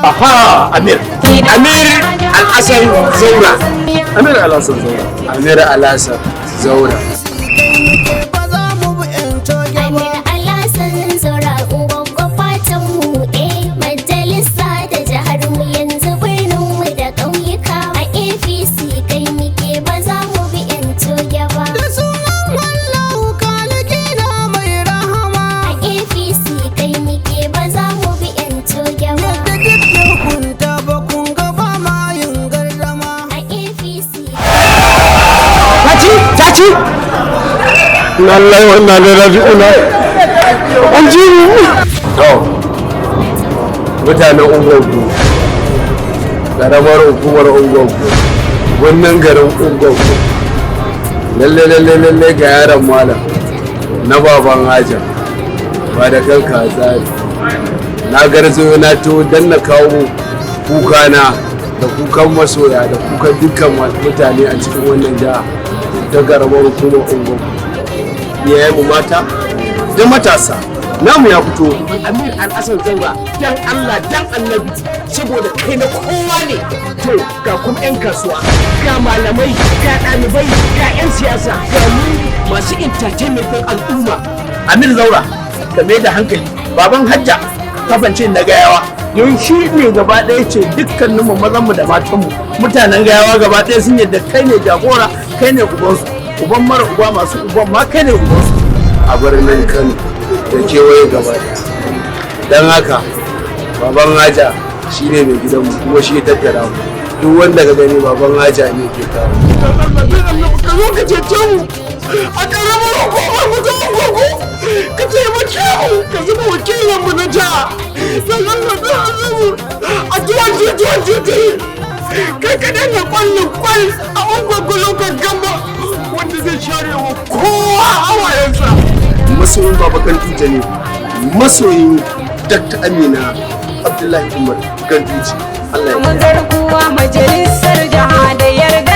Aha, Amir Al-Hassan Zaura. Amir Al-Hassan Zaura. Lallai wannan da rafi'una an ji to mutanen ungonku ƙaramar hukumar ungonku wannan garin ungonku lalle ga yaron malam na baban haja ba da kanka tsari na garzo na to dan na kawo kukana da kukan masoya da kukan dukkan mutane a cikin wannan jiha ta ƙaramar hukumar ungonku iyayen mu mata da matasa namu ya fito. Amir Al-Hassan Zaura, dan Allah dan Annabi, saboda kai na kowa ne. To ga kuma 'yan kasuwa, ga malamai, ga ɗalibai, ga 'yan siyasa, ga mu masu entertainment ɗin al'umma. Amir Zaura, ka mai da hankali, baban hajja kafance na gayawa. Don shi ne gaba ɗaya ce dukkaninmu mazanmu da matanmu, mutanen gayawa gaba ɗaya sun yadda kai ne jagora, kai ne ubansu. Uban mara uba masu uban ma kai ne ubansu a birnin Kano da kewaye gaba don haka baban haja shi ne mai gidanmu kuma shi ya tattara mu duk wanda ka gani baban haja ne ke kawo ka zo ka cece mu a ƙaramar hukumar mu ta gogo ka taimake mu ka zuba wakilin mu na jiha da zan a 2023 kai ka danna kwallon kwal a ungwaggo lokacin gamba wanda zai share wa kowa hawayensa. Masoyin Baba Ganduje ne, masoyin Dr. Amina Abdullahi Umar Ganduje. Allah ya majalisar jiha da yarda